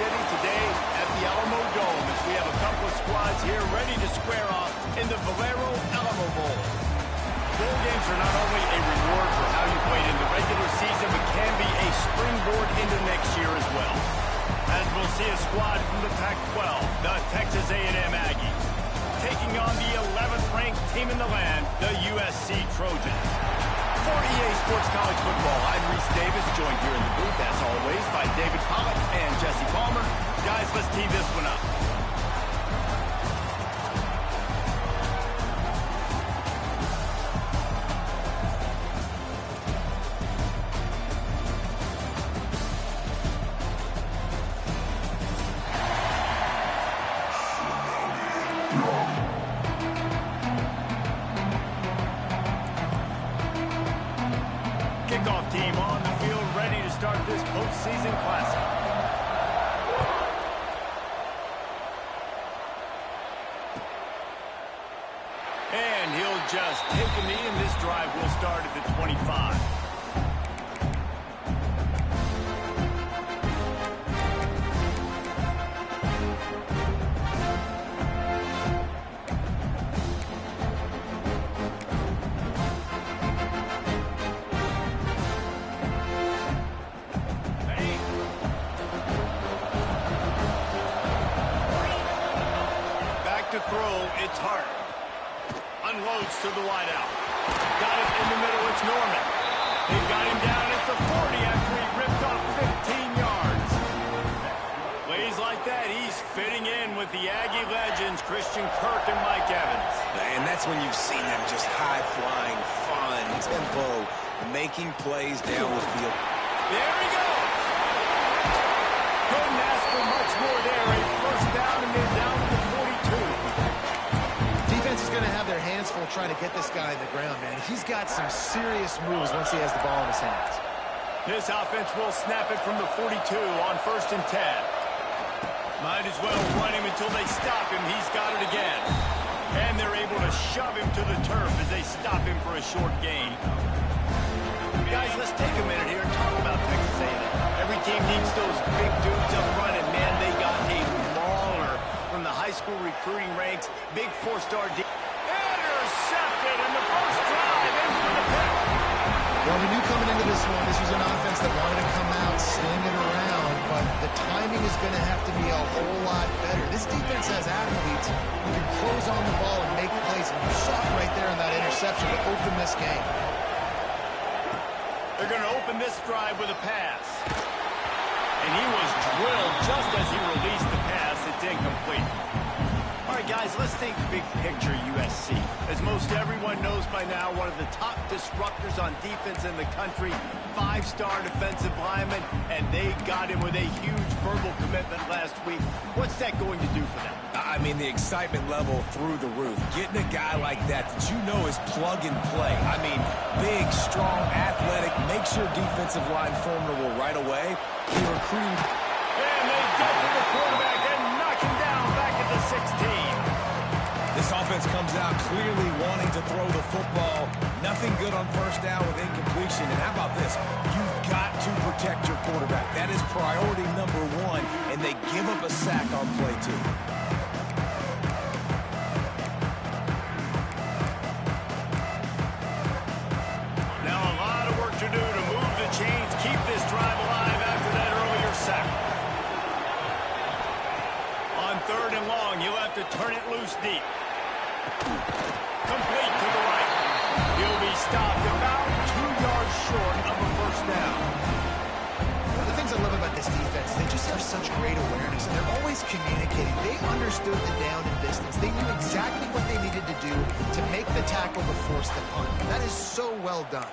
City today at the Alamo Dome as we have a couple of squads here ready to square off in the Valero Alamo Bowl. Bowl games are not only a reward for how you played in the regular season, but can be a springboard into next year as well. As we'll see a squad from the Pac-12, the Texas A&M Aggies, taking on the 11th ranked team in the land, the USC Trojans. For EA Sports College Football, I'm Reese Davis, joined here in the booth, as always, by David Pollack and Jesse Palmer. Guys, let's tee this one up. Kickoff team on the field, ready to start this postseason classic. And he'll just take a knee, and this drive will start at the 25. To throw, it's hard. Unloads to the wideout. Got it in the middle, it's Norman. They've got him down at the 40 after he ripped off 15 yards. Plays like that, he's fitting in with the Aggie legends, Christian Kirk and Mike Evans. And that's when you've seen them just high-flying, fun, tempo, making plays down the field. There he goes. Couldn't ask for much more there. A first down, and they're down to the 42. Defense is going to have their hands full trying to get this guy in the ground, man. He's got some serious moves once he has the ball in his hands. This offense will snap it from the 42 on 1st and 10. Might as well run him until they stop him. He's got it again. And they're able to shove him to the turf as they stop him for a short gain. Guys, let's take a minute here and talk about Texas A&M. Every team needs those big dudes up front, and man, they got a mauler from the high school recruiting ranks. Big four-star D. Intercepted in the first drive, in for the pick. Well, we knew coming into this one, this was an offense that wanted to come out, sling it around, but the timing is going to have to be a whole lot better. This defense has athletes who can close on the ball and make plays, and you saw it right there in that interception to open this game. They're going to open this drive with a pass. And he was drilled just as he released the pass. It's incomplete. All right, guys, let's think big picture USC. As most everyone knows by now, one of the top disruptors on defense in the country, 5-star defensive lineman, and they got him with a huge verbal commitment last week. What's that going to do for them? I mean, the excitement level through the roof. Getting a guy like that you know is plug and play. I mean, big, strong, athletic, makes your defensive line formidable right away. You're recruiting. And they get to the quarterback and knock him down back at the 16. This offense comes out clearly wanting to throw the football. Nothing good on first down with incompletion. And how about this? You've got to protect your quarterback. That is priority number 1, and they give up a sack on play 2. To do to move the chains, keep this drive alive after that earlier sack. On 3rd and long, he'll have to turn it loose deep. Complete to the right. He'll be stopped about 2 yards short of a first down. One of the things I love about this defense, they just have such great awareness, and they're always communicating. They understood the down and distance. They knew exactly what they needed to do to make the tackle to force the punt. That is so well done.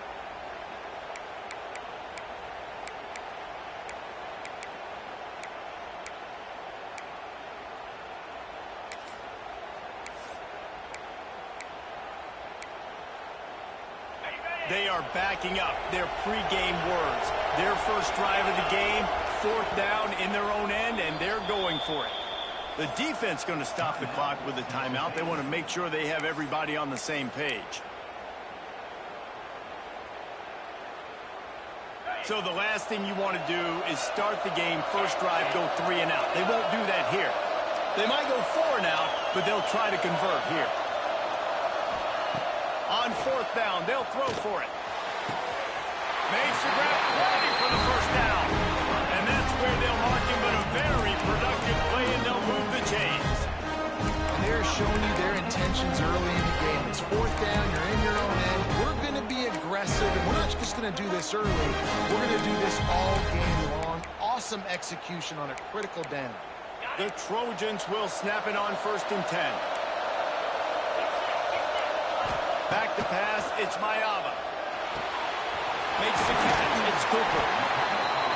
They are backing up their pregame words. Their first drive of the game, 4th down in their own end, and they're going for it. The defense going to stop the clock with a timeout. They want to make sure they have everybody on the same page. So the last thing you want to do is start the game, first drive, go 3 and out. They won't do that here. They might go 4 and out, but they'll try to convert here. On 4th down, they'll throw for it. Makes the grab, ready for the first down. And that's where they'll mark him, but a very productive play, and they'll move the chains. They're showing you their intentions early in the game. It's 4th down, you're in your own end. We're going to be aggressive, and we're not just going to do this early. We're going to do this all game long. Awesome execution on a critical down. The Trojans will snap it on 1st and 10. Back to pass, it's Mayava. Makes the catch, it's Cooper.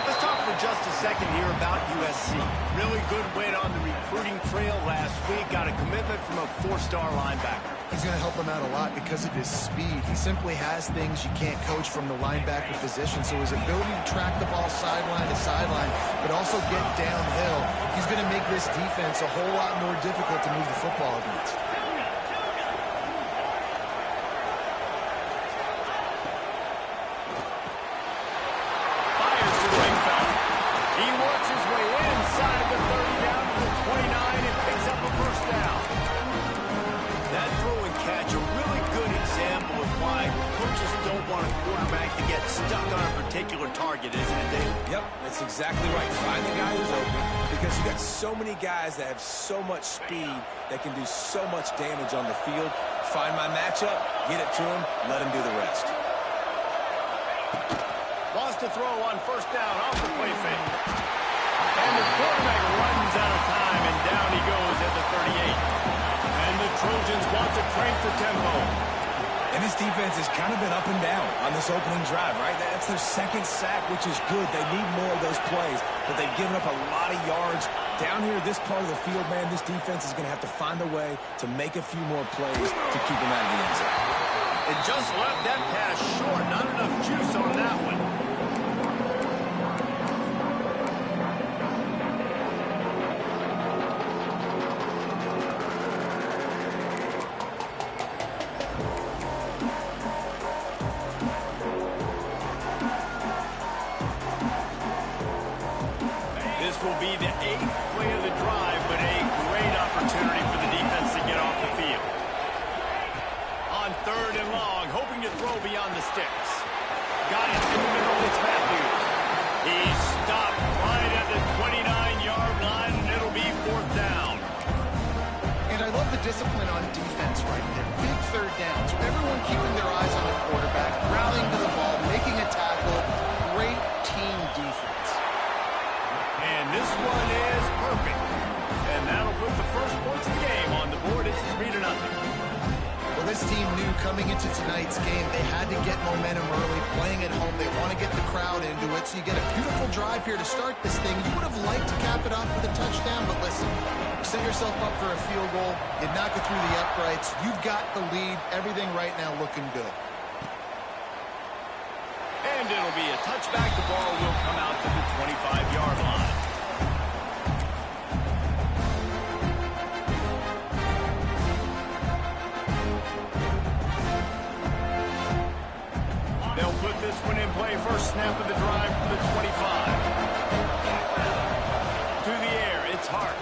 Let's talk for just a second here about USC. Really good win on the recruiting trail last week. Got a commitment from a 4-star linebacker. He's going to help him out a lot because of his speed. He simply has things you can't coach from the linebacker position. So his ability to track the ball sideline to sideline, but also get downhill, he's going to make this defense a whole lot more difficult to move the football against. Target, isn't it, Dave? Yep, that's exactly right. Find the guy who's open, because you got so many guys that have so much speed that can do so much damage on the field. Find my matchup, get it to him, let him do the rest. Wants to throw on 1st down off the play fake. And the quarterback runs out of time, and down he goes at the 38. And the Trojans want to crank the tempo. And this defense has kind of been up and down on this opening drive, right? That's their 2nd sack, which is good. They need more of those plays, but they've given up a lot of yards. Down here, this part of the field, man, this defense is going to have to find a way to make a few more plays to keep them out of the end zone. It just left that pass short. Not enough juice on that one. Will be the 8th play of the drive, but a great opportunity for the defense to get off the field. On 3rd and long, hoping to throw beyond the sticks. Got it in the middle, it's Matthews. He's stopped right at the 29-yard line, and it'll be 4th down. And I love the discipline on defense right there. Big 3rd down. So everyone keeping their eyes on the quarterback, rallying to the ball, making a tackle. Great team defense. And this one is perfect. And that'll put the first points of the game on the board. It's 3-0. Well, this team knew coming into tonight's game they had to get momentum early, playing at home. They want to get the crowd into it. So you get a beautiful drive here to start this thing. You would have liked to cap it off with a touchdown, but listen, you set yourself up for a field goal. You knock it through the uprights. You've got the lead. Everything right now looking good. And it'll be a touchback. The ball will come out to the 25-yard line. They'll put this one in play. First snap of the drive from the 25. To the air, it's Hart.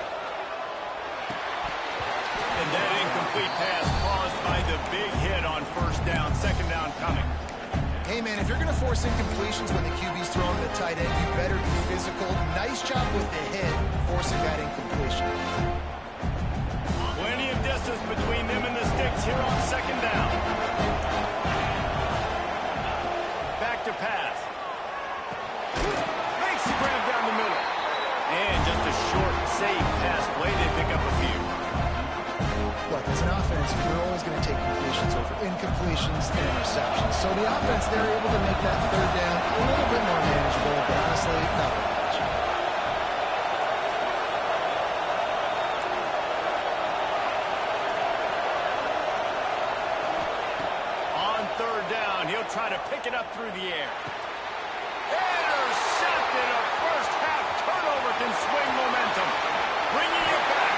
And that incomplete pass caused by the big hit on 1st down. 2nd down coming. Hey, man, if you're going to force incompletions when the QB's throwing the tight end, you better be physical. Nice job with the hit, forcing that incompletion. Plenty of distance between them and the sticks here on 2nd down. Back to pass. Makes the grab down the middle. And just a short, safe pass play. They pick up a few. Look, as an offense, you're always going to take completions over incompletions and interceptions. So the offense, they're able to make that 3rd down a little bit more manageable, but honestly, not very much. On 3rd down, he'll try to pick it up through the air. Intercepted. A first-half turnover can swing momentum. Bringing it back.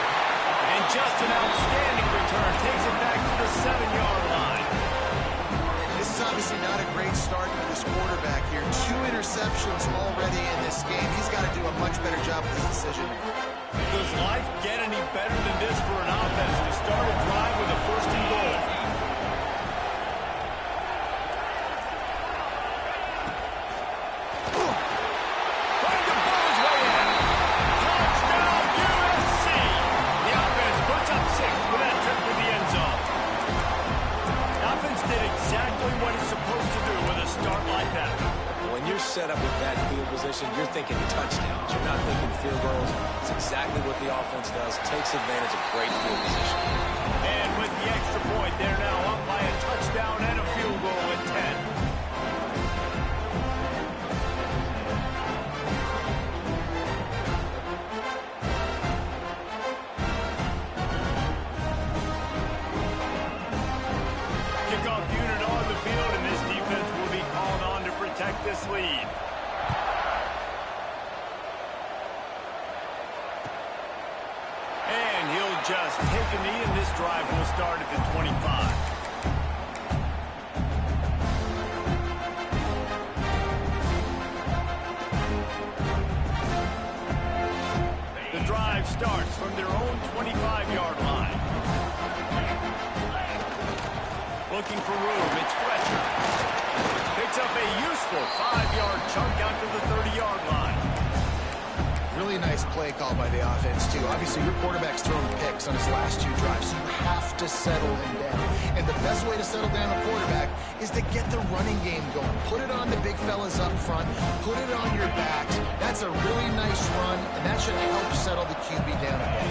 And just an outstanding return. Takes it back to the 7-yard line. This is obviously not a great start for this quarterback here. 2 interceptions. interceptions already in this game. He's got to do a much better job with his decision. Does life get any better than this for an offense to start a drive with a first and goal? Trying to blow his way in. Touchdown, USC! The offense puts up 6 with that trip to the end zone. The offense did exactly what it's supposed to do with a start like that. When you're set up with that field position, you're thinking touchdowns. You're not thinking field goals. It's exactly what the offense does. Takes advantage of great field position. And with the extra point, they're now up by a touchdown and a field goal at 10. Kickoff unit on the field, and this defense will be called on to protect this lead. And he'll just take a knee, and this drive will start at the 25. The drive starts from their own 25-yard line. Looking for room, it's Fletcher. Picks up a useful 5-yard chunk out to the 30-yard line. Really nice play call by the offense, too. Obviously, your quarterback's thrown picks on his last 2 drives, so you have to settle him down. And the best way to settle down a quarterback is to get the running game going. Put it on the big fellas up front. Put it on your backs. That's a really nice run, and that should help settle the QB down a bit.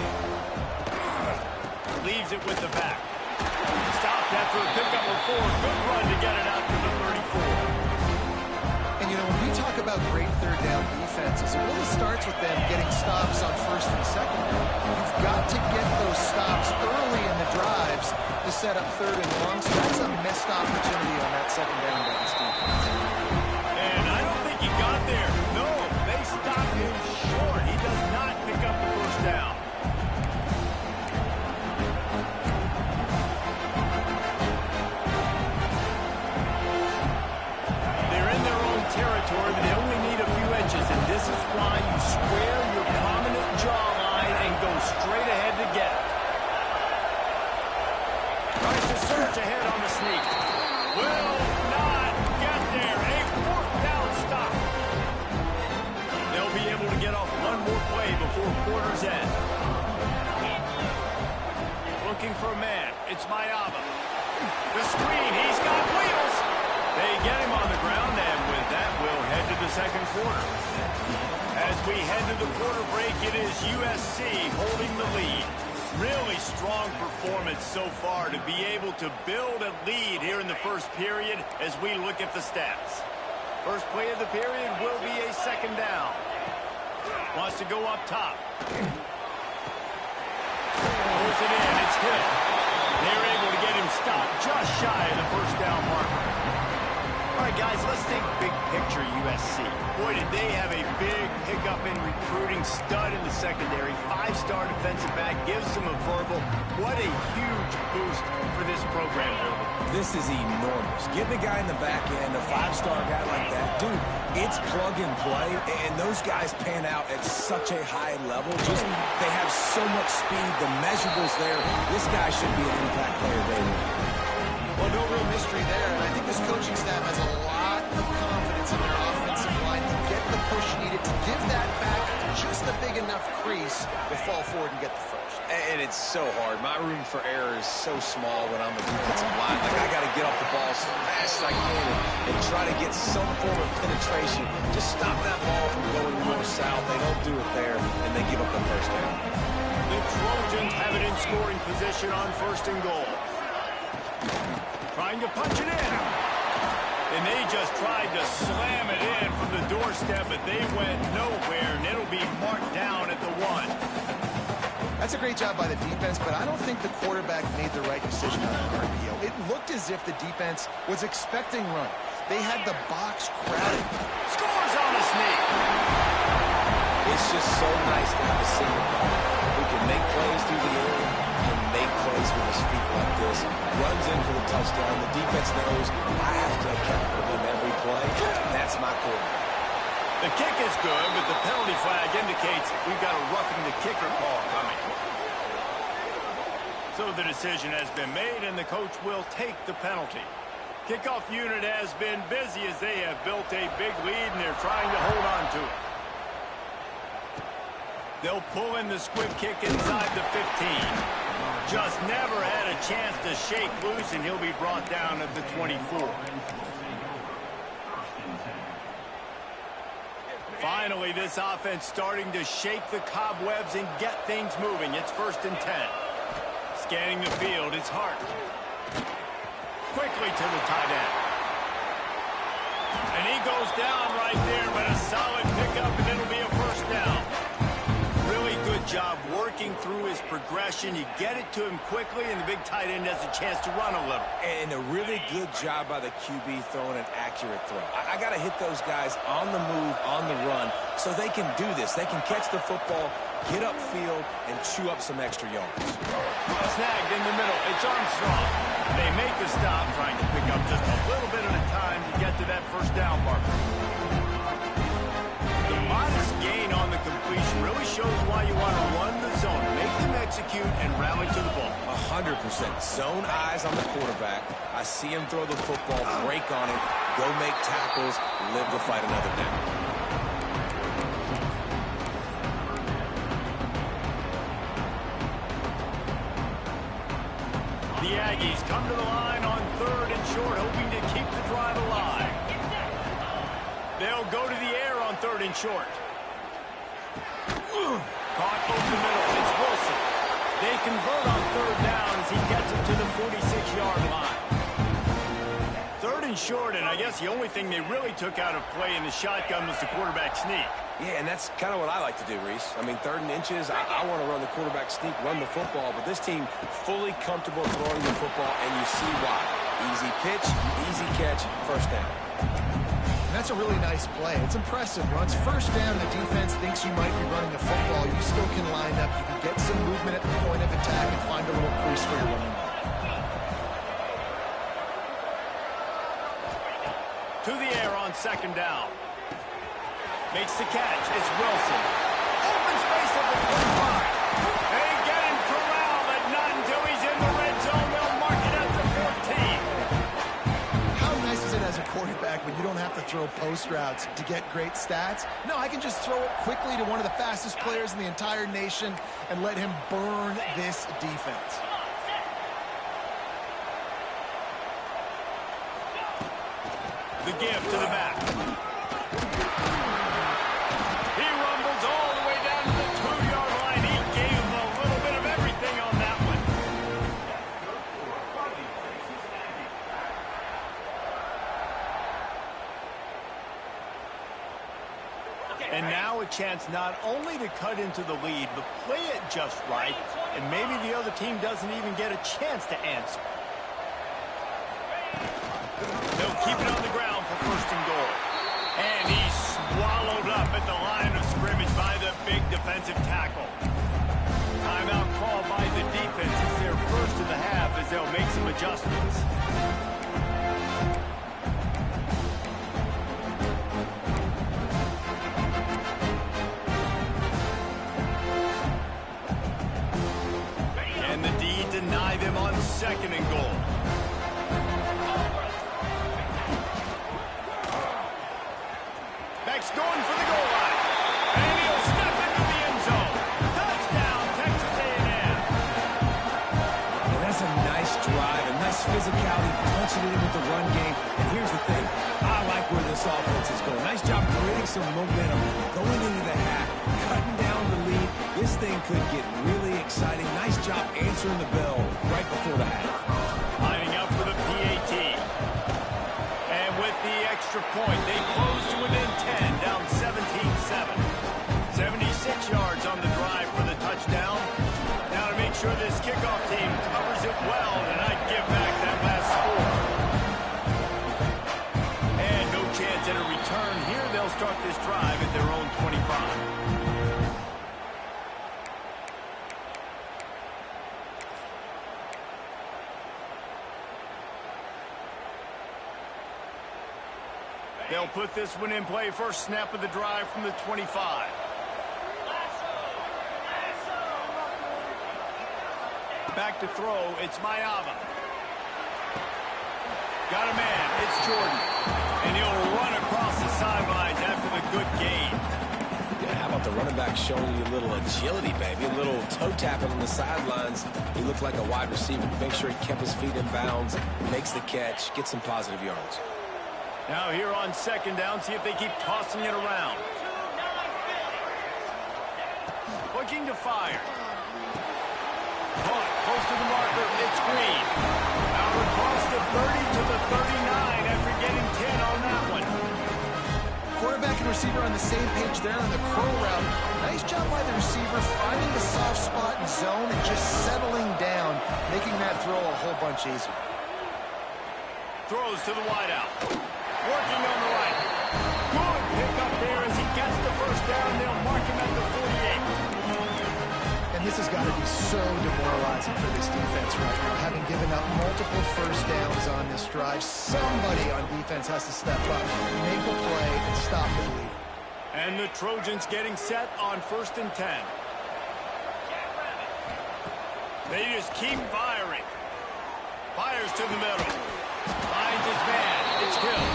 Leaves it with the back. Stopped after a pickup of 4. Good run to get it out to the 34. And, you know, when we talk about great third down defenses, it really starts with them getting stops on first and second. You've got to get those stops early in the drives to set up third and long. So that's a missed opportunity on that second down by this defense. And I don't think he got there. No, they stopped him short. He does not pick up the first down. Territory, but they only need a few inches, and this is why you square your prominent jawline and go straight ahead to get it. Tries to surge ahead on the sneak. Will not get there. A 4th down stop. They'll be able to get off one more play before quarter's end. Looking for a man. It's Mayaba. The screen. He's got wheels. They get him on the ground, and with that, we'll head to the second quarter. As we head to the quarter break, it is USC holding the lead. Really strong performance so far to be able to build a lead here in the first period as we look at the stats. First play of the period will be a second down. Wants to go up top. Pulls it in. It's hit. They're able to get him stopped just shy of the first down marker. All right, guys, let's think big picture USC. Boy, did they have a big pickup in recruiting. Stud in the secondary. 5-star defensive back. Gives them a verbal. What a huge boost for this program, Billy. This is enormous. Getting a guy in the back end, a 5-star guy like that, dude, it's plug and play, and those guys pan out at such a high level. Just, they have so much speed. The measurables there. This guy should be an impact player daily. Well, no real mystery there, and I think this coaching staff has a lot of confidence in their offensive line to get the push needed to give that back just a big enough crease to fall forward and get the first. And it's so hard. My room for error is so small when I'm the defensive line. Like, I got to get off the ball as fast as I can and try to get some form of penetration. Just stop that ball from going north-south. They don't do it there, and they give up the first down. The Trojans have it in scoring position on first and goal. Trying to punch it in. And they just tried to slam it in from the doorstep, but they went nowhere, and it'll be marked down at the 1. That's a great job by the defense, but I don't think the quarterback made the right decision on the RPO. It looked as if the defense was expecting run. They had the box crowded. Scores on a sneak. It's just so nice to have a single guy who can make plays through the air and make plays with his feet like this. Runs in for the touchdown. The defense knows I have to account for him every play. That's my quarterback. The kick is good, but the penalty flag indicates we've got a roughing the kicker call coming. So the decision has been made, and the coach will take the penalty. Kickoff unit has been busy as they have built a big lead, and they're trying to hold on to it. They'll pull in the squib kick inside the 15. Just never had a chance to shake loose, and he'll be brought down at the 24. Finally, this offense starting to shake the cobwebs and get things moving. It's 1st and 10. Scanning the field, it's Hart. Quickly to the tight end. And he goes down right there, but a solid pickup, and it'll be a 1st down. Really good job working through his progression. You get it to him quickly, and the big tight end has a chance to run a little. And a really good job by the QB throwing an accurate throw. I got to hit those guys on the move, on the run, so they can do this. They can catch the football, get upfield, and chew up some extra yards. Snagged in the middle. It's Armstrong. They make the stop, trying to pick up just a little bit at a time to get to that 1st down marker. The modest gain on the completion really shows why you want to run the zone, make them execute, and rally to the ball. 100%. Zone eyes on the quarterback. I see him throw the football, break on it, go make tackles, live to fight another down. The Aggies come to the line on 3rd and short, hoping to keep the drive alive. They'll go to the air on 3rd and short. Caught over the middle. It's Wilson. They convert on 3rd down as he gets it to the 46-yard line. 3rd and short, and I guess the only thing they really took out of play in the shotgun was the quarterback sneak. Yeah, and that's kind of what I like to do, Reese. I mean, 3rd and inches, I want to run the quarterback sneak, run the football, but this team fully comfortable throwing the football, and you see why. Easy pitch, easy catch, 1st down. And that's a really nice play. It's impressive. Once 1st down, the defense thinks you might be running the football. You still can line up. You can get some movement at the point of attack and find a little crease for your running back. To the air on 2nd down. Makes the catch. It's Wilson. Open space at the 25. They get him corralled, but not until he's in the red zone. They'll mark it at the 14. How nice is it as a quarterback when you don't have to throw post routes to get great stats? No, I can just throw it quickly to one of the fastest players in the entire nation and let him burn this defense. The give to the back. He rumbles all the way down to the 2-yard line. He gave him a little bit of everything on that one. And now a chance not only to cut into the lead, but play it just right, and maybe the other team doesn't even get a chance to answer. They'll keep it on the ground for 1st and goal. And he's swallowed up at the line of scrimmage by the big defensive tackle. Timeout called by the defense. It's their 1st of the half as they'll make some adjustments. And the D deny them on 2nd and goal. Beck's going for the goal line. And he'll step into the end zone. Touchdown, Texas A&M. And that's a nice drive, a nice physicality, punching it in with the run game. And here's the thing. I like where this offense is going. Nice job creating some momentum, going into the half, cutting down the lead. This thing could get really exciting. Nice job answering the bell right before the half. Lining up for the PAT. And with the extra point, they close to within 10, down 17-7. 76 yards on the drive for the touchdown. Now to make sure this kickoff team covers it well and not give back that last score. And no chance at a return here. They'll start this drive at their own 25. They'll put this one in play. First snap of the drive from the 25. Back to throw, it's Maiava. Got a man, it's Jordan. And he'll run across the sidelines after the good gain. Yeah, how about the running back showing you a little agility, baby? A little toe tapping on the sidelines. He looked like a wide receiver. Make sure he kept his feet in bounds, makes the catch, gets some positive yards. Now here on second down, see if they keep tossing it around. Looking to fire. Caught close to the marker, it's Green. Out across the 30 to the 39 after getting 10 on that one. Quarterback and receiver on the same page there on the curl route. Nice job by the receiver finding the soft spot in zone and just settling down, making that throw a whole bunch easier. Throws to the wideout. Working on the right. Good pick up there as he gets the first down. They'll mark him at the 48. And this has got to be so demoralizing for this defense right now. Having given up multiple first downs on this drive, somebody on defense has to step up, make a play, and stop the lead. And the Trojans getting set on 1st and 10. They just keep firing. Fires to the middle. Finds his man. It's Hill.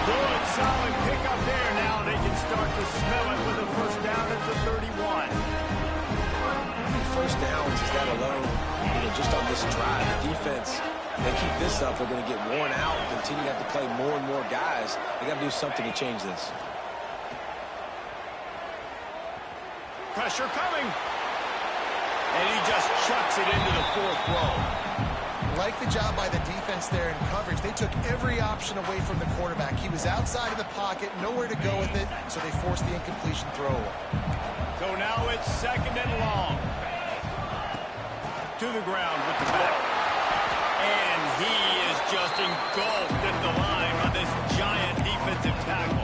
Good, solid pickup there. Now they can start to smell it with a first down at the 31. First downs is that alone, just on this drive. The defense, they keep this up, they're going to get worn out, continue to have to play more and more guys. They got to do something to change this. Pressure coming. And he just chucks it into the 4th row. Like the job by the defense there in coverage. They took every option away from the quarterback. He was outside of the pocket, nowhere to go with it, so they forced the incompletion throw. So now it's 2nd and long. To the ground with the back. And he is just engulfed at the line by this giant defensive tackle.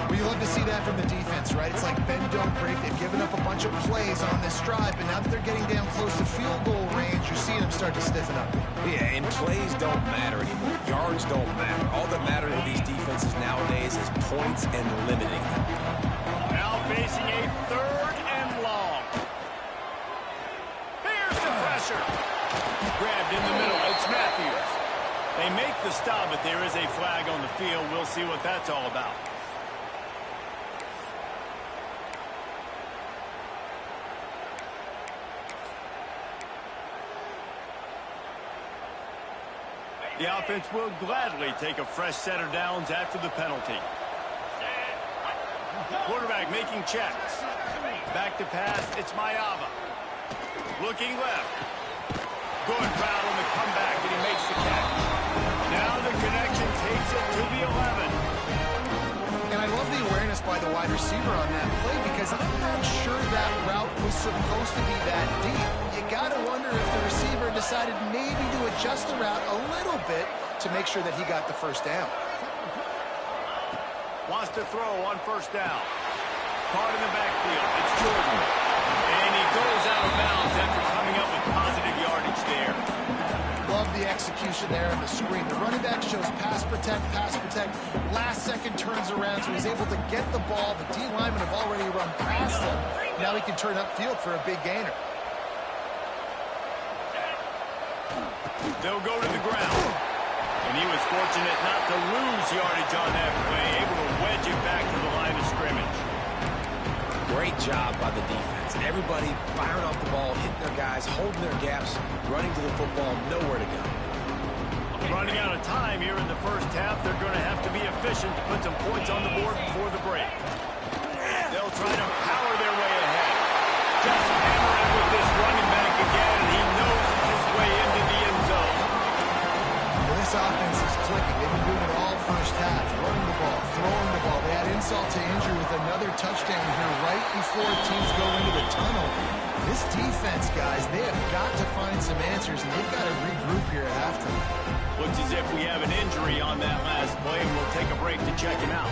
Well, you love to see that from the defense, right? It's like bend, don't break. They've given up a bunch of plays on this drive, but now that they're getting down close to field goal range, you're seeing them start to stiffen up. Yeah, and plays don't matter anymore. Yards don't matter. All that matters with these defenses nowadays is points and limiting them. Now facing a 3rd and long. Here's the pressure. Grabbed in the middle. It's Matthews. They make the stop, but there is a flag on the field. We'll see what that's all about. The offense will gladly take a fresh set of downs after the penalty. Quarterback making checks. Back to pass, it's Maiava. Looking left. Good route on the comeback, and he makes the catch. Now the connection takes it to the 11. And I love the awareness by the wide receiver on that play because I'm not sure that route was supposed to be that deep. You got to wonder if the receiver decided maybe to adjust the route a little bit to make sure that he got the first down. Wants to throw on 1st down. Caught in the backfield. It's Jordan. And he goes out of bounds after coming up with positive yardage there. Love the execution there on the screen. The running back shows pass protect, last second turns around, so he's able to get the ball. The D linemen have already run past him. Now he can turn upfield for a big gainer. They'll go to the ground. And he was fortunate not to lose yardage on that play, able to wedge it back to the line of scrimmage. Great job by the defense. Everybody firing off the ball, hitting their guys, holding their gaps, running to the football, nowhere to go. Running out of time here in the first half. They're going to have to be efficient to put some points on the board before the break. They'll try to power their way ahead. Just hammering with this running back again, and he noses his way into the end zone. Well, this offense is clicking. They've been doing it all first half. Running the ball, throwing the ball. They had insult to injury with another touchdown here right before teams go into the tunnel. This defense, guys, they have got to find some answers, and they've got to regroup here at halftime. Looks as if we have an injury on that last play, and we'll take a break to check him out.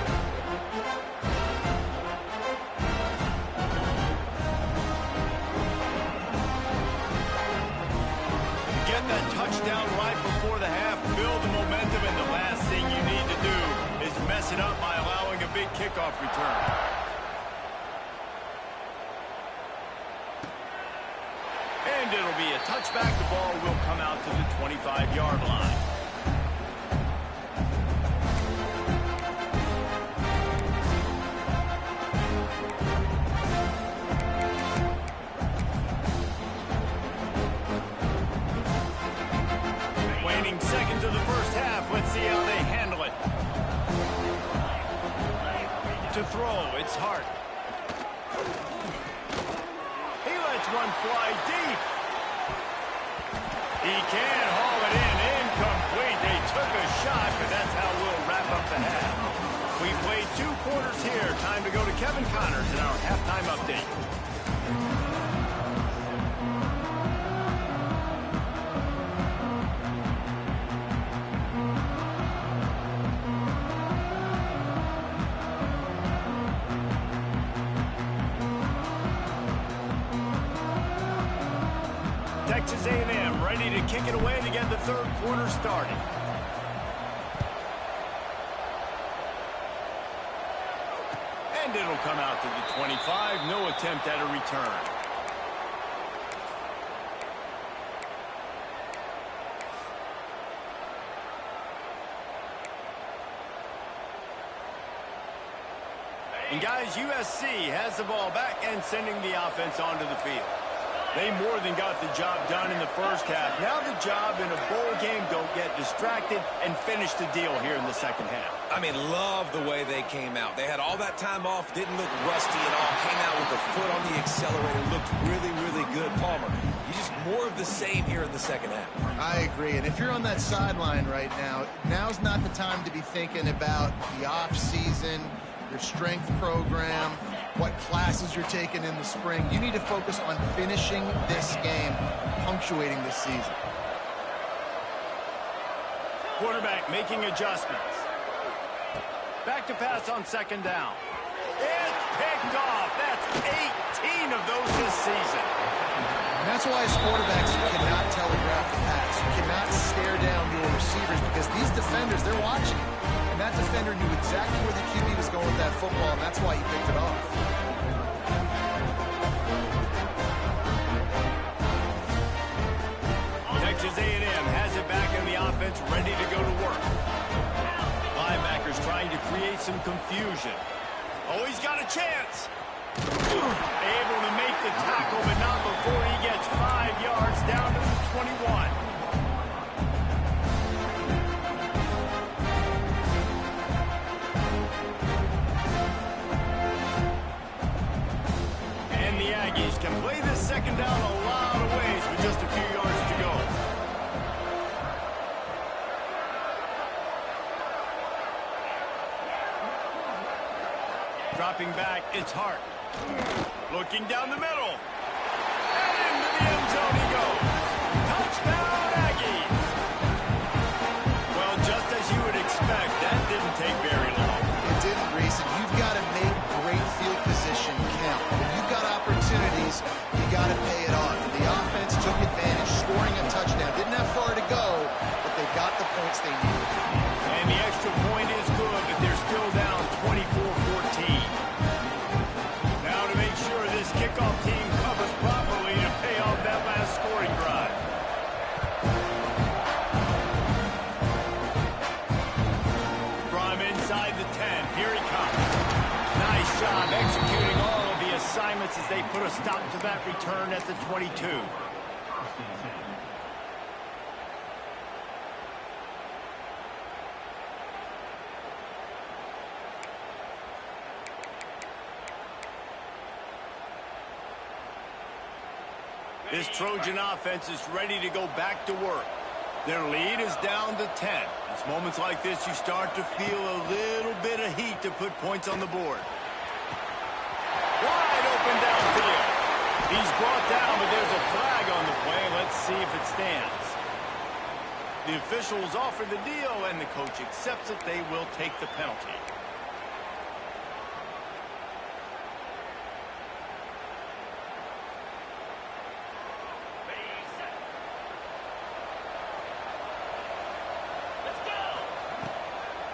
Get that touchdown right before the half, build the momentum, and the last thing you need to do is it up by allowing a big kickoff return. And it'll be a touchback. The ball will come out to the 25-yard line. Waning seconds of the first half. Let's see how they handle it. To throw, it's Hart. He lets one fly deep. He can haul it in. Incomplete. They took a shot, but that's how we'll wrap up the half. We played 2 quarters here. Time to go to Kevin Connors in our halftime update. Texas A&M ready to kick it away to get the third quarter started. And it'll come out to the 25. No attempt at a return. And guys, USC has the ball back and sending the offense onto the field. They more than got the job done in the first half. Now the job in a bowl game, don't get distracted and finish the deal here in the second half. I mean, love the way they came out. They had all that time off, didn't look rusty at all, came out with the foot on the accelerator, looked really, really good. Palmer, you just more of the same here in the second half. I agree, and if you're on that sideline right now, now's not the time to be thinking about the off-season, your strength program, what classes you're taking in the spring. You need to focus on finishing this game, punctuating this season. Quarterback making adjustments. Back to pass on second down. It's picked off. That's 18 of those this season. And that's why as quarterbacks, you cannot telegraph the pass. You cannot stare down your receivers because these defenders, they're watching. And that defender knew exactly where the QB was going with that football, and that's why he picked it off. Texas A&M has it back in the offense, ready to go to work. Linebackers trying to create some confusion. Oh, he's got a chance. Able to make the tackle, but not before he gets 5 yards down to the 21. And the Aggies can play this second down a lot of ways with just a few yards to go. Dropping back, it's Hart. Looking down the middle. And into the end zone he goes. Touchdown, Aggies. Well, just as you would expect, that didn't take very long. It didn't, Reese, and you've got to make great field position count. When you've got opportunities, you got to pay it off. The offense took advantage, scoring a touchdown. Didn't have far to go, but they got the points they needed. And the extra point is good, but they're still down 24-14. Now to make sure this kickoff team covers properly to pay off that last scoring drive. From inside the 10, here he comes. Nice job executing all of the assignments as they put a stop to that return at the 22. This Trojan offense is ready to go back to work. Their lead is down to 10. It's moments like this you start to feel a little bit of heat to put points on the board. Wide open downfield. He's brought down, but there's a flag on the play. Let's see if it stands. The officials offer the deal, and the coach accepts it. They will take the penalty.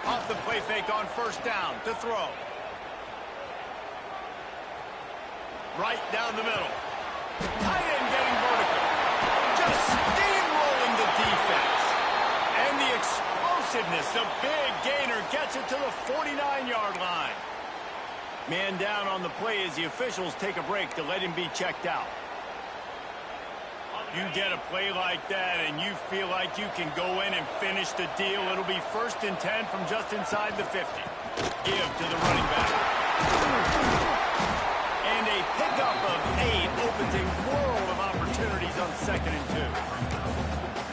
Off the play fake on first down to throw. Right down the middle. Tight end getting vertical. Just steamrolling the defense. And the explosiveness, the big gainer gets it to the 49-yard line. Man down on the play as the officials take a break to let him be checked out. You get a play like that and you feel like you can go in and finish the deal. It'll be 1st and 10 from just inside the 50. Give to the running back. And a pickup of 8 opens a world of opportunities on 2nd and 2.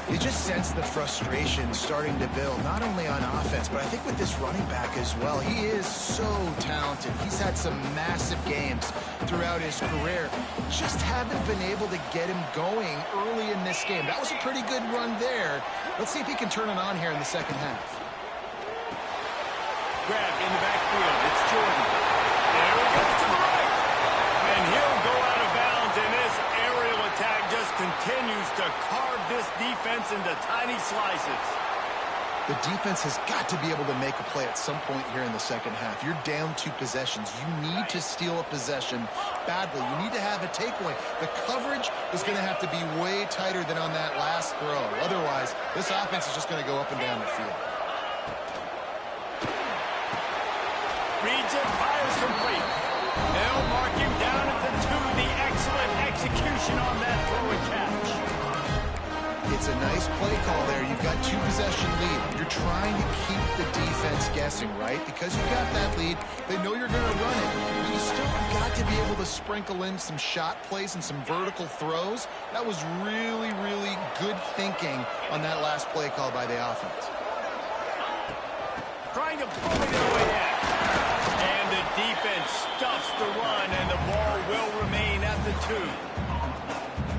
You just sense the frustration starting to build, not only on offense, but I think with this running back as well. He is so talented. He's had some massive games throughout his career. Just haven't been able to get him going early in this game. That was a pretty good run there. Let's see if he can turn it on here in the second half. Grab in the backfield. It's Jordan. There he goes to the right. And he'll go out of bounds, and this aerial attack just continues to carve this defense into tiny slices. The defense has got to be able to make a play at some point here in the second half. You're down 2 possessions. You need to steal a possession badly. You need to have a takeaway. The coverage is going to have to be way tighter than on that last throw. Otherwise, this offense is just going to go up and down the field. Reads it, fires complete. They'll mark him down at the 2. The excellent execution on that throw and catch. It's a nice play call there. You've got 2 possession lead. You're trying to keep the defense guessing, right? Because you got that lead, they know you're going to run it. But you still have got to be able to sprinkle in some shot plays and some vertical throws. That was really, really good thinking on that last play call by the offense. Trying to bully their way in. And the defense stuffs the run, and the ball will remain at the 2.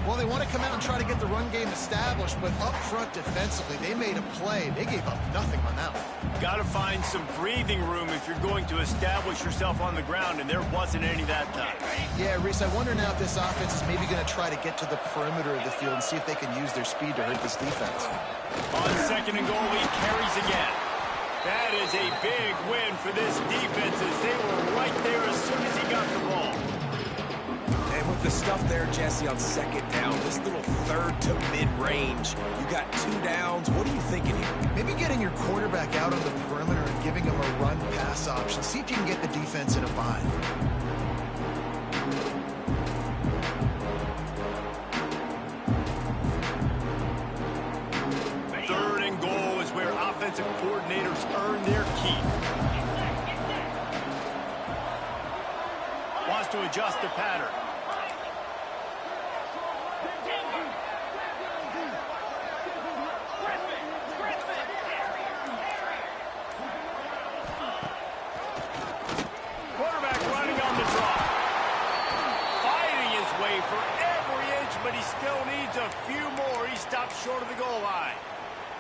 Well, they want to come out and try to get the run game established, but up front defensively, they made a play. They gave up nothing on that one. Got to find some breathing room if you're going to establish yourself on the ground, and there wasn't any that time. Yeah, Reese, I wonder now if this offense is maybe going to try to get to the perimeter of the field and see if they can use their speed to hurt this defense. On 2nd and goal, he carries again. That is a big win for this defense as they were right there as soon as he got the ball. And with the stuff there, Jesse, on 2nd down, this little 3rd to mid-range, you got 2 downs. What are you thinking here? Maybe getting your quarterback out on the perimeter and giving him a run-pass option. See if you can get the defense in a bind. Offensive coordinators earn their keep. Wants to adjust the pattern. Quarterback running on the draw. Fighting his way for every inch, but he still needs a few more. He stopped short of the goal line.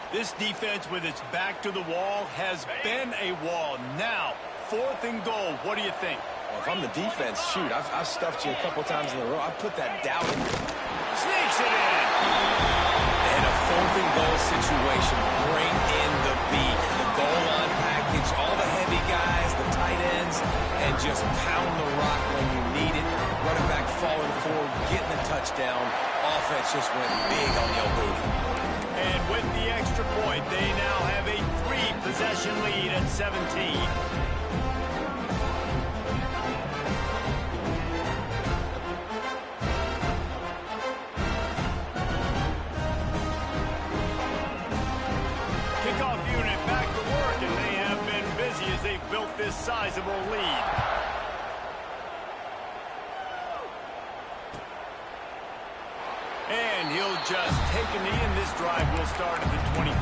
This defense with its back to the wall has been a wall. Now, 4th and goal. What do you think? Well, if I'm the defense, shoot, I've stuffed you a couple times in a row. I've put that doubt in. Sneaks it in. And a 4th and goal situation. Bring in the beef. The goal line package, all the heavy guys, the tight ends, and just pound the rock when you need it. Running back falling forward, getting the touchdown. Offense just went big on the old booty. And with the extra point, they now have a 3-possession lead at 17. Kickoff unit back to work, and they have been busy as they've built this sizable lead. And he'll just take a knee, and this drive will start at the 25.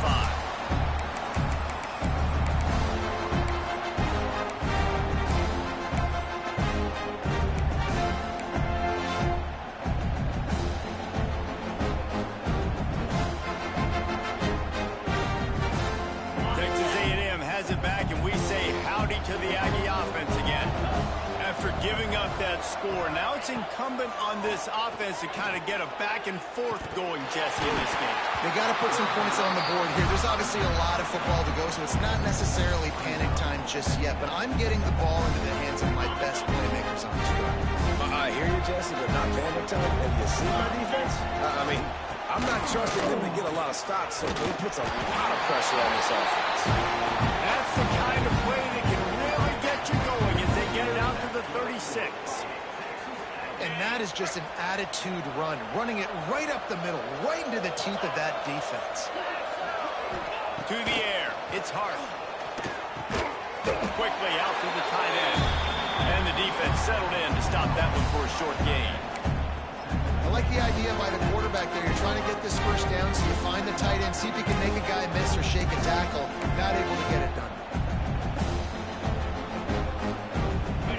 Texas A&M has it back, and we say howdy to the Aggie offense again. After giving up that score. Now it's incumbent on this offense to kind of get a back and forth going, Jesse, in this game. They got to put some points on the board here. There's obviously a lot of football to go, so it's not necessarily panic time just yet, but I'm getting the ball into the hands of my best playmakers on this drive. I hear you, Jesse, but not panic time. Have you seen my defense? I mean, I'm not trusting them to get a lot of stops, so it puts a lot of pressure on this offense. That's the kind of play that can really get you going as they get it out to the 36. And that is just an attitude run, running it right up the middle, right into the teeth of that defense. To the air, it's Hart. Quickly out to the tight end. And the defense settled in to stop that one for a short gain. I like the idea by the quarterback there. You're trying to get this first down, so you find the tight end, see if you can make a guy miss or shake a tackle. Not able to get it done.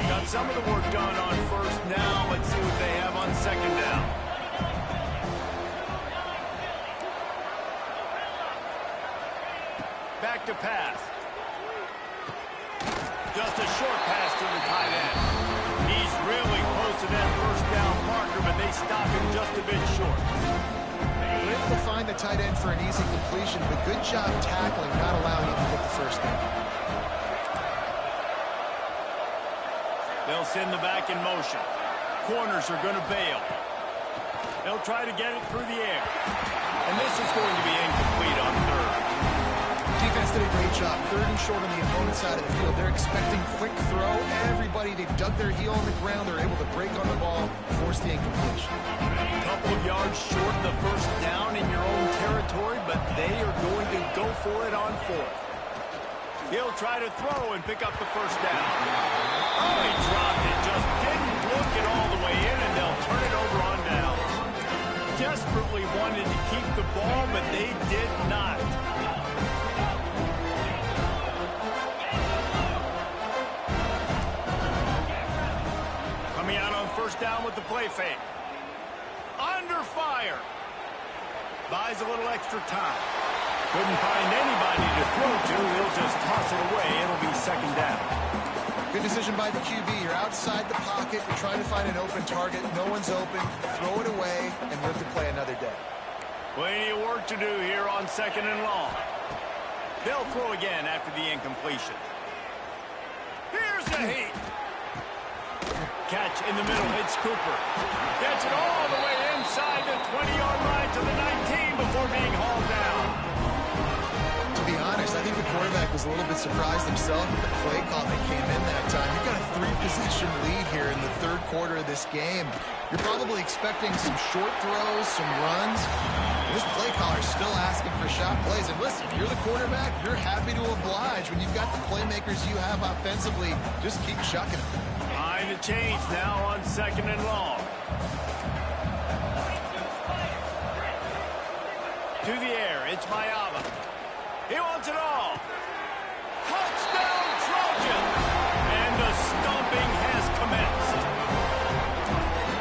Got some of the work done on first. Now let's see what they have on second down. Back to pass. Just a short pass to the tight end. He's really close to that first down marker, but they stop him just a bit short. They're able to find the tight end for an easy completion, but good job tackling, not allowing him to get the first down. They'll send the back in motion. Corners are going to bail. They'll try to get it through the air. And this is going to be incomplete on third. Defense did a great job. Third and short on the opponent's side of the field. They're expecting quick throw. Everybody, they dug their heel on the ground. They're able to break on the ball, force the incompletion. A couple of yards short of the first down in your own territory, but they are going to go for it on fourth. He'll try to throw and pick up the first down. Oh, he dropped it. Just didn't look it all the way in, and they'll turn it over on downs. Desperately wanted to keep the ball, but they did not. Coming out on first down with the play fake. Under fire. Buys a little extra time. Couldn't find anybody to throw to. He'll just toss it away. It'll be second down. Good decision by the QB. You're outside the pocket. You're trying to find an open target. No one's open. Throw it away and live to play another day. Plenty of work to do here on second and long. They'll throw again after the incompletion. Here's the heat. Catch in the middle. It's Cooper. Gets it all the way inside the 20-yard line to the 19 before being hauled down. To be honest, I think the quarterback was a little bit surprised himself with the play call that came in that time. You've got a 3-possession lead here in the third quarter of this game. You're probably expecting some short throws, some runs. This play caller's still asking for shot plays. And listen, if you're the quarterback, you're happy to oblige. When you've got the playmakers you have offensively, just keep chucking them. Behind the chains now on second and long. To the air, it's Mayava. He wants it all. Touchdown, Trojans! And the stomping has commenced.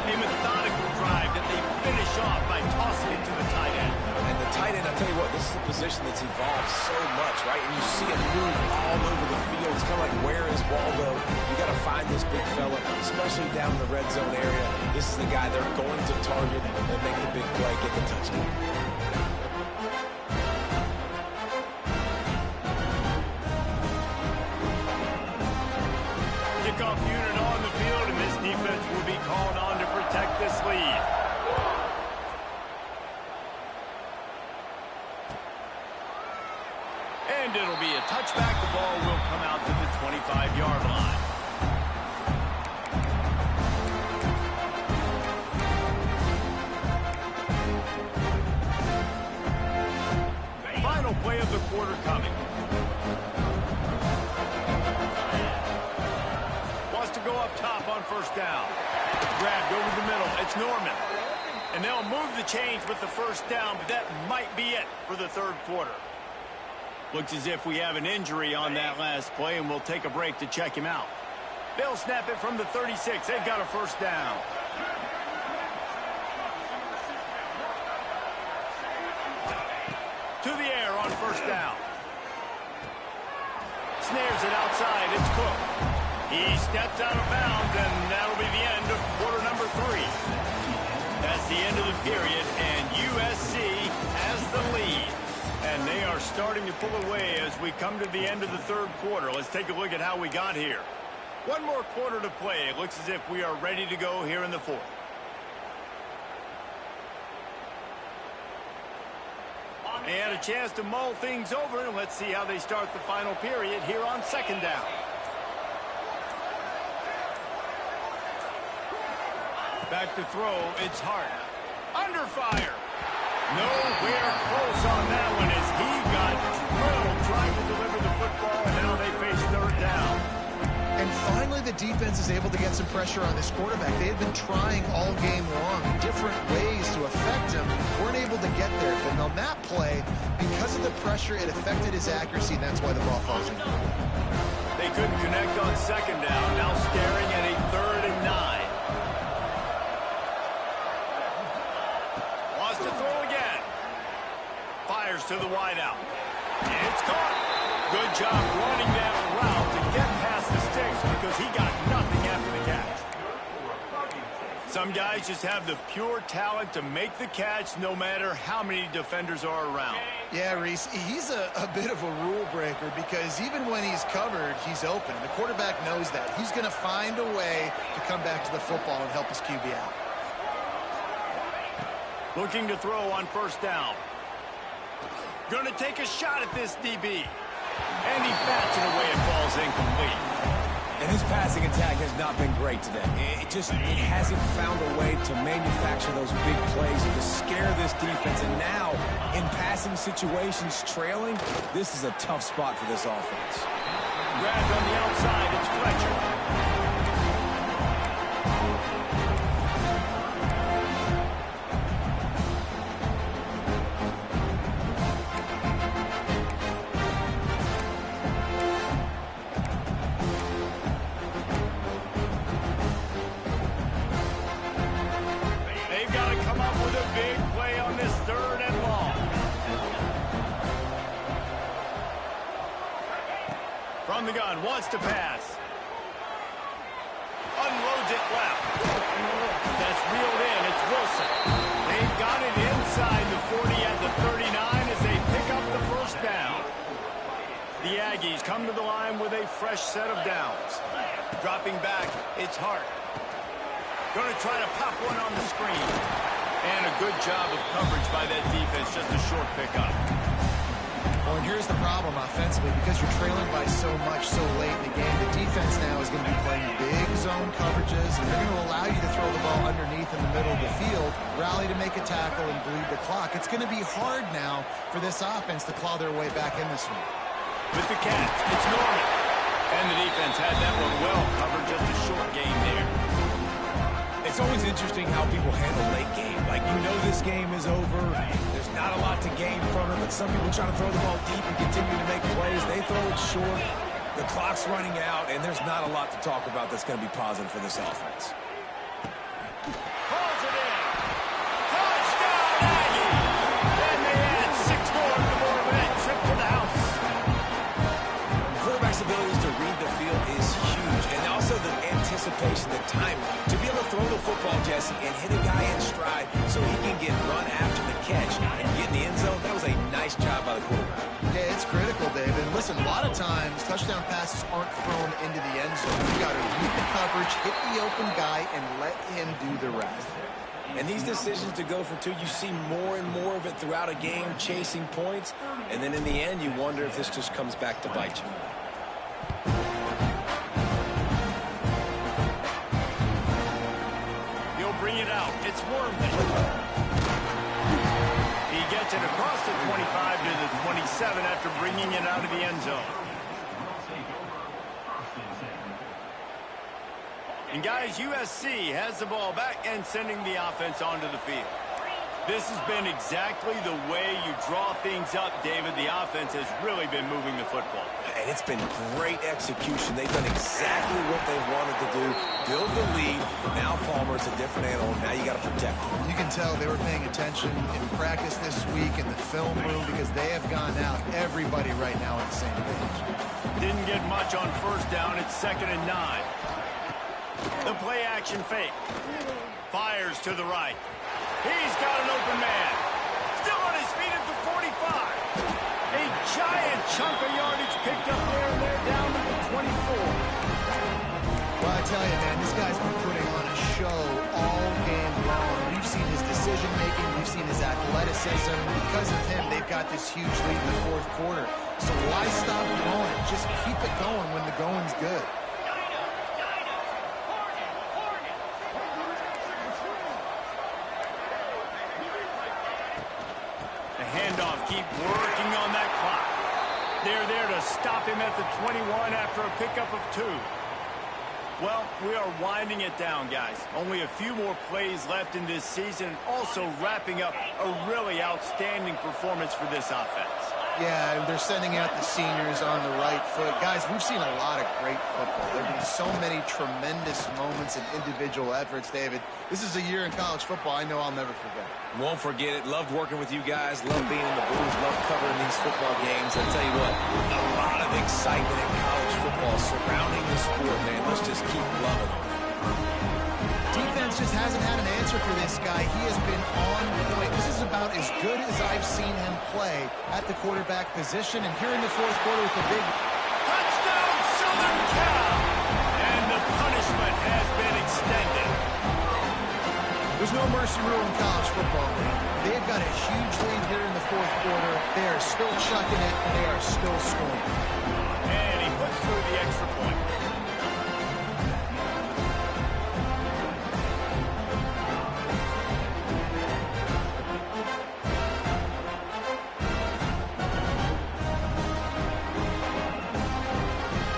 A methodical drive that they finish off by tossing it to the tight end. And the tight end, I'll tell you what, this is a position that's evolved so much, right? And you see him move all over the field. It's kind of like, where is Waldo? You got to find this big fella, especially down in the red zone area. This is the guy they're going to target and make the big play, get the touchdown. Kickoff unit on the field, and this defense will be called on to protect this lead. And it'll be a touchback. The ball will come out to the 25-yard line. Final play of the quarter coming. Wants to go up top on first down. Grabbed over the middle. It's Norman. And they'll move the chains with the first down, but that might be it for the third quarter. Looks as if we have an injury on that last play, and we'll take a break to check him out. They'll snap it from the 36. They've got a first down. To the air on first down. Snares it outside. It's Cook. He steps out of bounds, and that'll be the end of quarter number 3. That's the end of the period, and USC has the lead. And they are starting to pull away as we come to the end of the third quarter. Let's take a look at how we got here. One more quarter to play. It looks as if we are ready to go here in the fourth. They had a chance to mull things over, and let's see how they start the final period here on second down. Back to throw, it's Hart. Under fire. Nowhere close on that one as he got drilled trying to deliver the football, and now they face third down. And finally, the defense is able to get some pressure on this quarterback. They had been trying all game long different ways to affect him. Weren't able to get there. But on that play, because of the pressure, it affected his accuracy, and that's why the ball falls in. They couldn't connect on second down. Now staring at a 3rd and 9. Wants to throw again. Fires to the wideout. It's caught. Good job running that route to get past the sticks because he got nothing after the catch. Some guys just have the pure talent to make the catch no matter how many defenders are around. Yeah, Reese, he's a bit of a rule breaker because even when he's covered, he's open. The quarterback knows that. He's going to find a way to come back to the football and help his QB out. Looking to throw on first down. Going to take a shot at this DB. And he bats it away. It falls incomplete. And his passing attack has not been great today. It hasn't found a way to manufacture those big plays to scare this defense. And now, in passing situations, trailing, this is a tough spot for this offense. Grabbed on the outside, it's Fletcher. From the gun, wants to pass. Unloads it left. That's reeled in, it's Wilson. They've got it inside the 40 at the 39 as they pick up the first down. The Aggies come to the line with a fresh set of downs. Dropping back, it's Hart. Going to try to pop one on the screen. And a good job of coverage by that defense, just a short pickup. Well, and here's the problem offensively. Because you're trailing by so much so late in the game, the defense now is going to be playing big zone coverages, and they're going to allow you to throw the ball underneath in the middle of the field, rally to make a tackle, and bleed the clock. It's going to be hard now for this offense to claw their way back in this one. With the catch, it's Norman. And the defense had that one well covered, just a short game there. It's always interesting how people handle late game. Like, you know this game is over. There's not a lot to gain from it, but some people try to throw the ball deep and continue to make plays. They throw it short. The clock's running out, and there's not a lot to talk about that's going to be positive for this offense. Pulls it in. Touchdown, Aggie! And they add 6 more to the board with that trip to the house. The quarterback's abilities to read the field is huge, and also the anticipation, the timing. To be able to throw the football, Jesse, and hit a guy in stride so he can get run after the catch and get in the end zone, that was a nice job by the quarterback. Yeah, it's critical, David. And listen, a lot of times, touchdown passes aren't thrown into the end zone. You got to read the coverage, hit the open guy, and let him do the rest. And these decisions to go for 2, you see more and more of it throughout a game, chasing points. And then in the end, you wonder if this just comes back to bite you. Bring it out. It's Wormley. He gets it across the 25 to the 27 after bringing it out of the end zone. And guys, USC has the ball back and sending the offense onto the field. This has been exactly the way you draw things up, David. The offense has really been moving the football. And it's been great execution. They've done exactly what they wanted to do. Build the lead. Now Palmer's a different animal. Now you got to protect him. You can tell they were paying attention in practice this week in the film room because they have gone out, everybody right now on the same page. Didn't get much on first down. It's 2nd and 9. The play action fake. Fires to the right. He's got an open man. Still on his feet at the 45. A giant chunk of yardage picked up there, and they're down to the 24. Well, I tell you, man, this guy's been putting on a show all game long. We've seen his decision-making. We've seen his athleticism. Because of him, they've got this huge lead in the 4th quarter. So why stop going? Just keep it going when the going's good. The handoff, keep working on that clock. They're there to stop him at the 21 after a pickup of 2. Well, we are winding it down, guys. Only a few more plays left in this season, also wrapping up a really outstanding performance for this offense. Yeah, and they're sending out the seniors on the right foot. Guys, we've seen a lot of great football. There have been so many tremendous moments and individual efforts, David. This is a year in college football I know I'll never forget. Won't forget it. Loved working with you guys. Loved being in the booth. Loved covering these football games. I tell you what, a lot of excitement in college football surrounding the sport, man. Let's just keep loving it. Defense just hasn't had an answer for this guy. He has been on point. This is about as good as I've seen him play at the quarterback position. And here in the 4th quarter with a big touchdown, Southern Cal! And the punishment has been extended. There's no mercy rule in college football, man. They've got a huge lead here in the 4th quarter. They are still chucking it, and they are still scoring. And he puts through the extra point.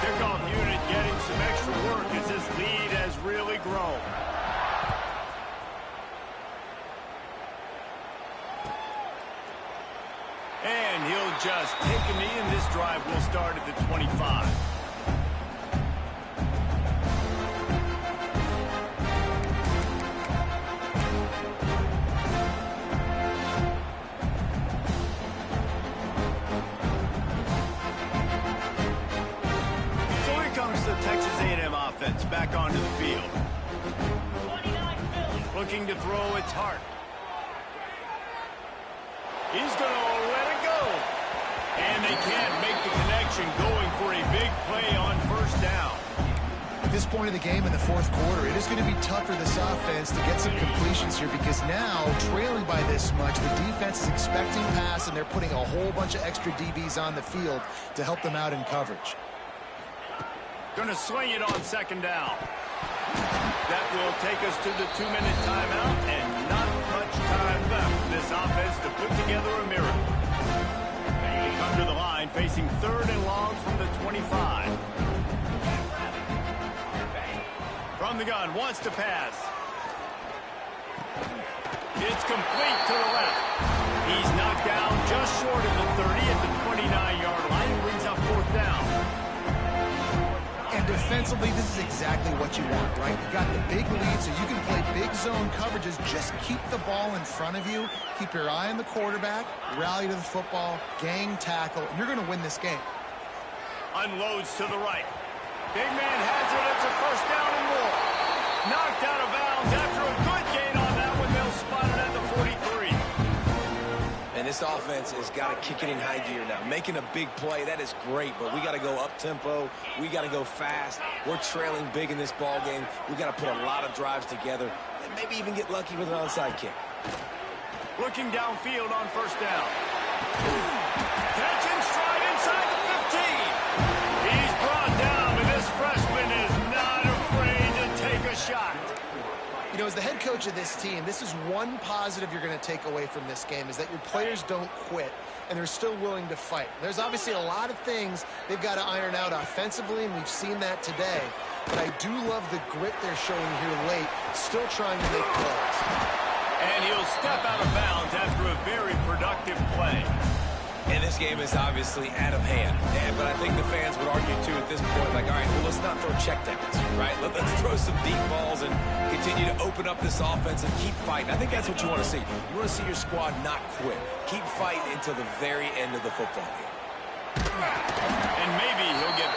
Kickoff unit getting some extra work as this lead has really grown. And he'll just take a knee, and this drive will start at the 25. So here comes the Texas A&M offense back onto the field. Looking to throw, it's Hart. He's going to let it go. And they can't make the connection, going for a big play on first down. At this point of the game in the 4th quarter, it is going to be tough for this offense to get some completions here because now, trailing by this much, the defense is expecting pass, and they're putting a whole bunch of extra DBs on the field to help them out in coverage. Going to swing it on 2nd down. That will take us to the 2-minute timeout, and not much time left for this offense to put together a miracle. They come to the line facing 3rd and long from the 25. From the gun, wants to pass. It's complete to the left. He's knocked down just short of the 30 at the 29-yard line and brings up 4th down. And defensively, this is exactly what you want, right? You got the big lead, so you can play big zone coverages. Just keep the ball in front of you. Keep your eye on the quarterback. Rally to the football. Gang tackle. And you're going to win this game. Unloads to the right. Big man has it. It's a 1st down and more. Knocked out of bounds after a good gain on that one. They'll spot it at the 43. And this offense has got to kick it in high gear now. Making a big play, that is great, but we got to go up-tempo. We got to go fast. We're trailing big in this ball game. We got to put a lot of drives together and maybe even get lucky with an onside kick. Looking downfield on 1st down. Catch and stride inside the 15. He's brought down, and this freshman is not afraid to take a shot. You know, as the head coach of this team, this is one positive you're going to take away from this game, is that your players don't quit, and they're still willing to fight. There's obviously a lot of things they've got to iron out offensively, and we've seen that today. But I do love the grit they're showing here late, still trying to make plays. And he'll step out of bounds after a very productive play. And this game is obviously out of hand. But I think the fans would argue, too, at this point, like, all right, well, let's not throw checkdowns, right? Let's throw some deep balls and continue to open up this offense and keep fighting. I think that's what you want to see. You want to see your squad not quit. Keep fighting until the very end of the football game. And maybe he'll get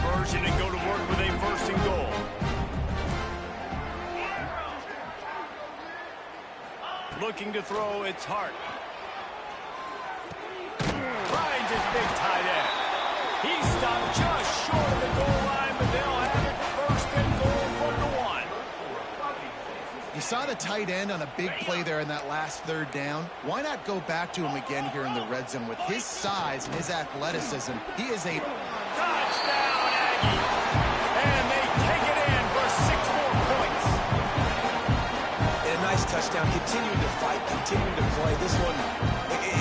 conversion and go to work with a 1st and goal. Looking to throw, it's Hart. Finds his big tight end. He stopped just short of the goal line, but they'll have it 1st and goal from the 1. You saw the tight end on a big play there in that last 3rd down. Why not go back to him again here in the red zone? With his size and his athleticism, he is a touchdown, Aggies. And they take it in for 6 more points. And a nice touchdown. Continuing to fight, continuing to play. This one,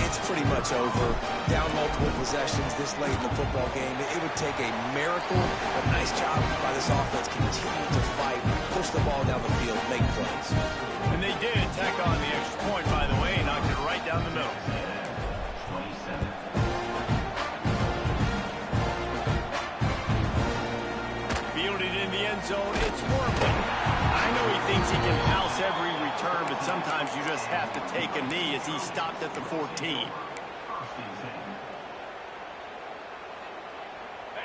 it's pretty much over. Down multiple possessions this late in the football game. It would take a miracle. A nice job by this offense. Continue to fight, push the ball down the field, make plays. And they did tack on the extra point, by the way, knocked it right down the middle. Fielded in the end zone, it's Wormley. I know he thinks he can house every return, but sometimes you just have to take a knee as he stopped at the 14.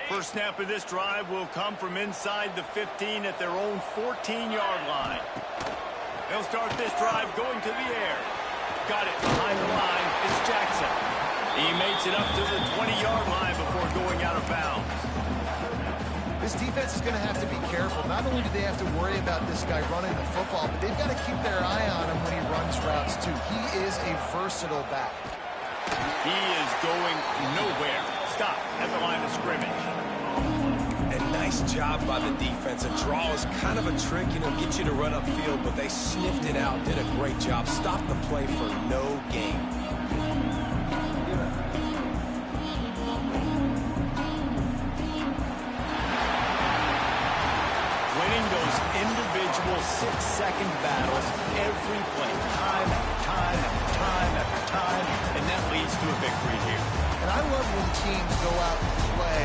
First snap of this drive will come from inside the 15 at their own 14-yard line. They'll start this drive going to the air. Got it behind the line. It's Jackson. He makes it up to the 20-yard line before going out of bounds. This defense is going to have to be careful. Not only do they have to worry about this guy running the football, but they've got to keep their eye on him when he runs routes, too. He is a versatile back. He is going nowhere. Stop at the line of scrimmage. And nice job by the defense. A draw is kind of a trick, get you to run upfield, but they sniffed it out, did a great job. Stopped the play for no gain. Winning those individual 6-second battles every play, time after time after time after time, and that leads to a victory here. And I love when teams go out and play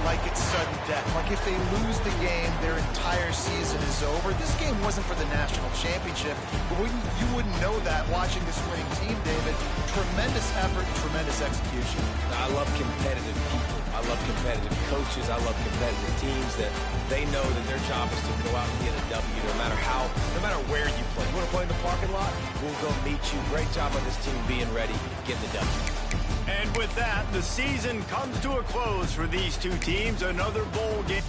like it's sudden death. Like if they lose the game, their entire season is over. This game wasn't for the national championship, but you wouldn't know that watching this winning team, David. Tremendous effort and tremendous execution. I love competitive people. I love competitive coaches. I love competitive teams that they know that their job is to go out and get a W no matter where you play. You want to play in the parking lot? We'll go meet you. Great job on this team being ready, getting the W. And with that, the season comes to a close for these two teams. Another bowl game.